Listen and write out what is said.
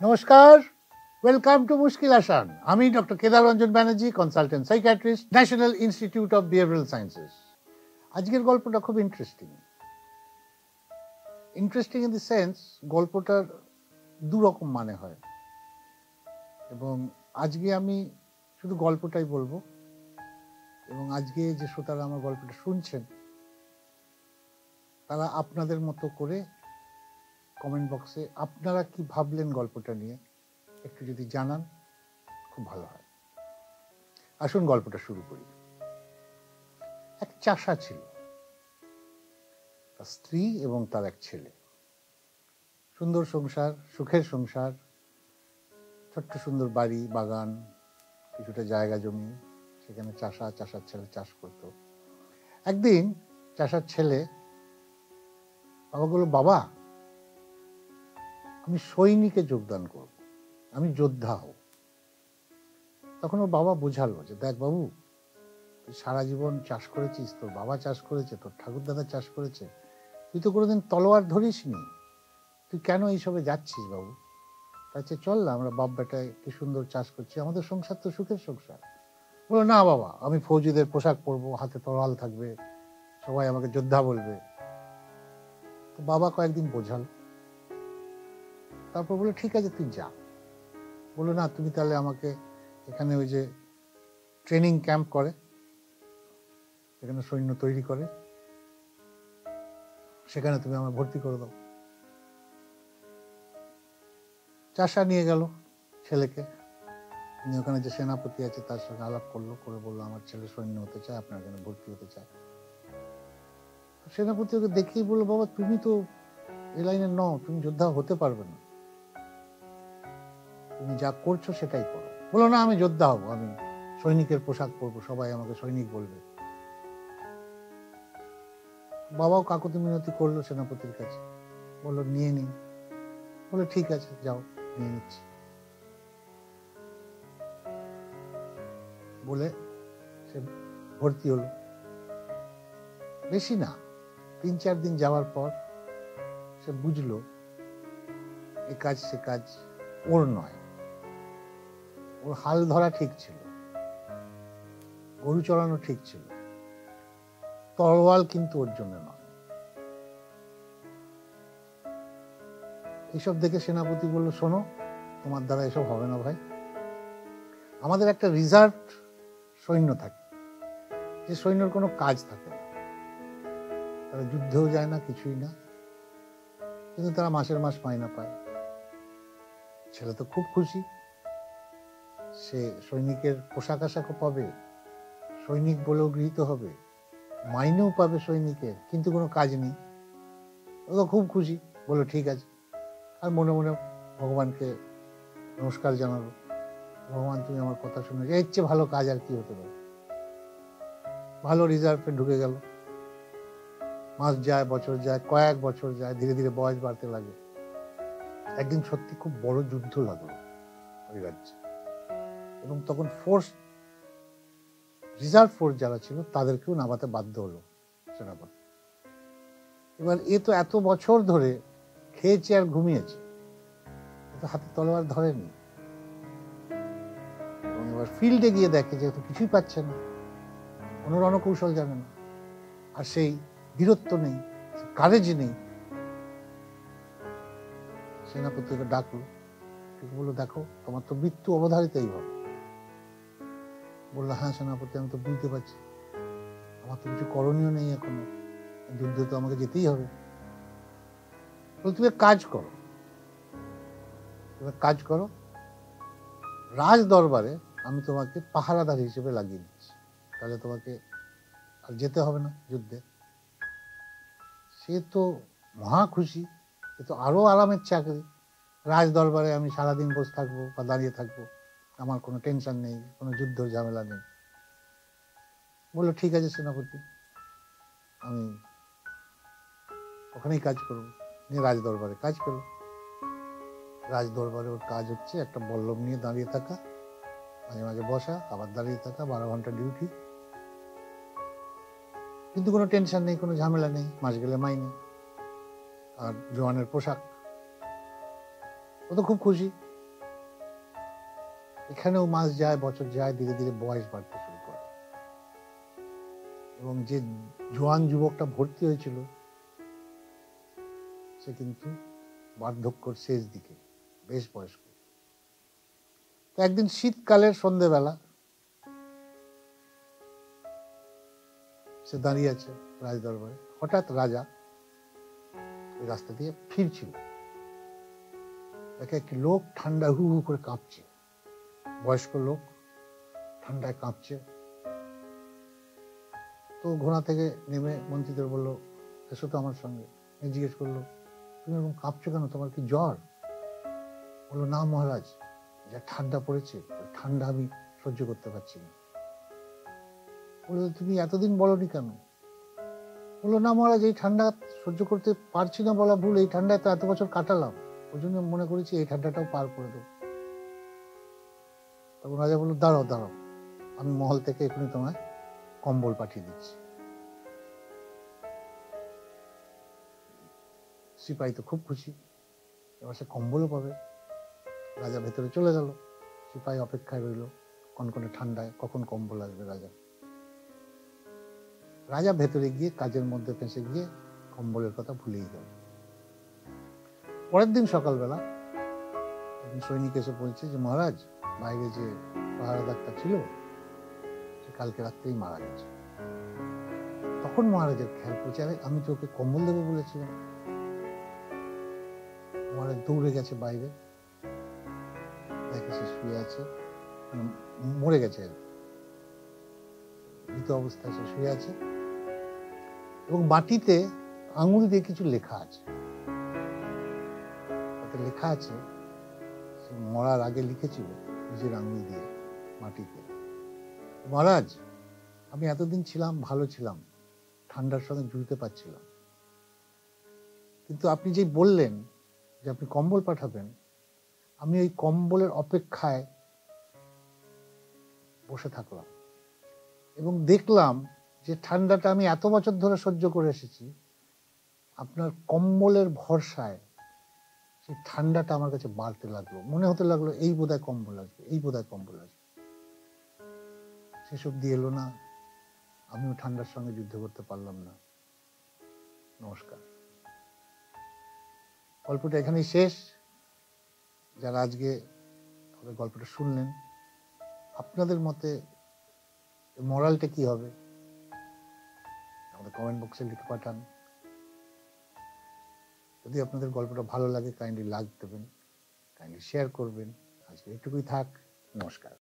নমস্কার, welcome to মুশকিল আসান। আমি doctor Kedar Ranjan Banerjee, consultant psychiatrist, national institute of behavioural sciences. আজকের গল্পটা খুব ইন্টারেস্টিং ইন দি সেন্স গল্পটার দু রকম মানে হয়, এবং আজকে আমি শুধু গল্পটাই বলবো। এবং আজকে যে শ্রোতারা আমার গল্পটা শুনছেন তারা আপনাদের মতো করে কমেন্ট বক্সে আপনারা কি ভাবলেন গল্পটা নিয়ে একটু যদি জানান খুব ভালো হয়। আসুন গল্পটা শুরু করি। এক চাষা ছিল, তার স্ত্রী এবং তার এক ছেলে। সুন্দর সংসার, সুখের সংসার, ছোট্ট সুন্দর বাড়ি, বাগান, কিছুটা জায়গা জমি, সেখানে চাষার ছেলে চাষ করত। একদিন চাষার ছেলে বাবা বলল, বাবা আমি সৈনিকে যোগদান করব, আমি যোদ্ধা হব। তখন ওর বাবা বোঝালো যে দেখ বাবু, তুই সারা জীবন চাষ করেছিস, তোর বাবা চাষ করেছে, তোর ঠাকুর দাদা চাষ করেছে, তুই তো কোনোদিন তলোয়ার ধরিস নি, তুই কেন এইসবে যাচ্ছিস বাবু? তাই চল না, আমরা বাপ বেটায় কি সুন্দর চাষ করছি, আমাদের সংসার তো সুখের সংসার। বলো না বাবা, আমি ফৌজিদের পোশাক পরবো, হাতে তরোয়াল থাকবে, সবাই আমাকে যোদ্ধা বলবে। তো বাবা কয়েকদিন বোঝাল, তারপর বলে ঠিক আছে তুই যা। বলো না, তুমি তাহলে আমাকে এখানে ওই যে ট্রেনিং ক্যাম্প করে, এখানে সৈন্য তৈরি করে, সেখানে তুমি আমার ভর্তি করে দাও। চাষা নিয়ে গেল ছেলেকে, ওখানে যে সেনাপতি আছে তার সঙ্গে আলাপ করলো, করে বললো আমার ছেলে সৈন্য হতে চায়, আপনার এখানে ভর্তি হতে চায়। সেনাপতি ওকে দেখেই বললো, বাবা তুমি তো এই লাইনে নও, তুমি যোদ্ধা হতে পারবে না, তুমি যা করছো সেটাই করো। বলো না আমি যোদ্ধা হব, আমি সৈনিকের পোশাক পরবো, সবাই আমাকে সৈনিক বলবে। বাবাও কাকুতি মিনতি করলো সেনাপতির কাছে, বললো নিয়ে নিন। বলে ঠিক আছে যাও, নিয়ে নিচ্ছি। বলে সে ভর্তি হলো। বেশি না, 3-4 দিন যাওয়ার পর সে বুঝলো এ কাজ সে কাজ ওর নয়। ওর হাল ধরা ঠিক ছিল, গরু চড়ানো ঠিক ছিল, তরোয়াল কিন্তু ওর জন্য নয়। এইসব দেখে সেনাপতি বলল, শোনো তোমার দ্বারা এসব হবে না ভাই, আমাদের একটা রিজার্ভ সৈন্য থাকে, যে সৈন্যর কোনো কাজ থাকে না, তারা যুদ্ধেও যায় না, কিছুই না, কিন্তু তারা মাসের মাস মাইনা পায়। ছেলে তো খুব খুশি, সে সৈনিকের পোশাক আশাকও পাবে, সৈনিক বলেও গৃহীত হবে, মাইনেও পাবে সৈনিকের, কিন্তু কোনো কাজ নেই। ও তো খুব খুশি, বললো ঠিক আছে। আর মনে মনে ভগবানকে নমস্কার জানালো, ভগবান তুমি আমার কথা শুনে, এর চেয়ে ভালো কাজ আর কি হতে পারে। ভালো রিজার্ভে ঢুকে গেল। মাস যায়, বছর যায়, কয়েক বছর যায়, ধীরে ধীরে বয়স বাড়তে লাগে। একদিন সত্যি খুব বড় যুদ্ধ লাগলো ওই রাজ্যে, এবং তখন রিজার্ভ ফোর্স যারা ছিল তাদেরকেও নামাতে বাধ্য হলো সেনাপতি। এবার এ তো এত বছর ধরে খেয়েছে আর ঘুমিয়েছে, হাতে তলোয়ার ধরেনি, এবং এবার ফিল্ডে গিয়ে দেখে যে কিছুই পাচ্ছে না, কোনো রণকৌশল জানে না, আর সেই বীরত্ব নেই, কারেজ নেই। সেনাপতিকে ডাকলো, বললো দেখো তোমার তো মৃত্যু অবধারিতই হবে। বললো হ্যাঁ সেনাপতি, আমি তো বুঝতে পারছি, আমার তো কিছু করণীয় নেই, এখনো যুদ্ধে তো আমাকে যেতেই হবে। বলে তুমি কাজ করো, রাজ দরবারে আমি তোমাকে পাহারাদার হিসেবে লাগিয়ে দিচ্ছি, তাহলে তোমাকে আর যেতে হবে না যুদ্ধে। সে তো মহা খুশি, সে তো আরো আরামের চাকরি, রাজ দরবারে আমি সারাদিন বসে থাকবো বা দাঁড়িয়ে থাকবো, আমার কোনো টেনশন নেই, কোনো যুদ্ধ ঝামেলা নেই। বললো ঠিক আছে সেনাপতি, আমি ওখানেই কাজ করবো, নিয়ে রাজ দরবারে কাজ করবো। রাজ দরবারে ওর কাজ হচ্ছে একটা বল্লম নিয়ে দাঁড়িয়ে থাকা, মাঝে মাঝে বসা, আবার দাঁড়িয়ে থাকা, 12 ঘন্টা ডিউটি, কিন্তু কোনো টেনশন নেই, কোনো ঝামেলা নেই, মাস গেলে মাইনে আর জওয়ানের পোশাক। ও তো খুব খুশি, এখানেও মাস যায়, বছর যায়, ধীরে ধীরে বয়স বাড়তে শুরু করে এবং যে জোয়ান যুবকটা ভর্তি হয়েছিল সে কিন্তু বার্ধক্যর শেষ দিকে, বেশ বয়স্ক। তো একদিন শীতকালের সন্ধ্যেবেলা সে দাঁড়িয়ে আছে রাজদরবারে, হঠাৎ রাজা ওই রাস্তা দিয়ে ফিরছিল, দেখে একটি লোক ঠান্ডা হু হু করে কাঁপছে, বয়স্ক লোক ঠান্ডায় কাঁপছে। তো ঘোড়া থেকে নেমে মন্ত্রীদের বললো, এসো তো আমার সঙ্গে। জিজ্ঞেস করলো, তুমি এরকম কাঁপছো কেন, তোমার কি জ্বর? বললো, না মহারাজ, যা ঠান্ডা পড়েছে, ওই ঠান্ডা আমি সহ্য করতে পারছি না। বললো, তুমি এতদিন বলনি কেন? বললো, না মহারাজ, এই ঠান্ডা সহ্য করতে পারছি না বলা ভুল, এই ঠান্ডায় তো এত বছর কাটালাম, ওই জন্য মনে করেছি এই ঠান্ডাটাও পার করে দেবো। তখন রাজা বললো, দাঁড়াও দাঁড়াও, আমি মহল থেকে এখনই তোমায় কম্বল পাঠিয়ে দিচ্ছি। সিপাহী তো খুব খুশি, এবার সে কম্বলও পাবে। রাজা ভেতরে চলে গেল, সিপাহী অপেক্ষায় রইল কনকনে ঠান্ডায়, কখন কম্বল আসবে রাজা। রাজা ভেতরে গিয়ে কাজের মধ্যে ফেঁসে গিয়ে কম্বলের কথা ভুলেই গেল। পরের দিন সকালবেলা একজন সৈনিক এসে বলছে যে মহারাজ, বাইরে যে পাহারাদারটা ছিল সে কালকে রাত্রেই মারা গেছে। তখন মহারাজের খেয়াল পড়ছে, আরে আমি তো ওকে কম্বল দেবো বলেছিলাম। মহারাজ দৌড়ে গেছে বাইরে, দেখে সে শুয়ে আছে, মানে মরে গেছে, মৃত অবস্থায় সে শুয়ে আছে এবং মাটিতে আঙুল দিয়ে কিছু লেখা আছে। তাতে লেখা আছে, সে মরার আগে লিখেছিল নিজের আঙুল দিয়ে মাটিতে, মহারাজ, আমি এতদিন ছিলাম, ভালো ছিলাম, ঠান্ডার সঙ্গে জুড়তে পারছিলাম, কিন্তু আপনি যে বললেন যে আপনি কম্বল পাঠাবেন, আমি ওই কম্বলের অপেক্ষায় বসে থাকলাম এবং দেখলাম যে ঠান্ডাটা আমি এত বছর ধরে সহ্য করে এসেছি, আপনার কম্বলের ভরসায় সেই ঠান্ডাটা আমার কাছে বাড়তে লাগলো, মনে হতে লাগলো এই বোধহয় কম্বল আসবে, এই বোধহয় কম্বল আসবে। সেসব দিয়ে এলো না, আমিও ঠান্ডার সঙ্গে যুদ্ধ করতে পারলাম না। নমস্কার। গল্পটা এখানেই শেষ। যারা আজকে আমাদের গল্পটা শুনলেন, আপনাদের মতে মরালটা কি হবে আমাদের কমেন্ট বক্সে লিখে পাঠান। যদি আপনাদের গল্পটা ভালো লাগে, কাইন্ডলি লাইক দেবেন, কাইন্ডলি শেয়ার করবেন। আজকে এটুকুই থাক। নমস্কার।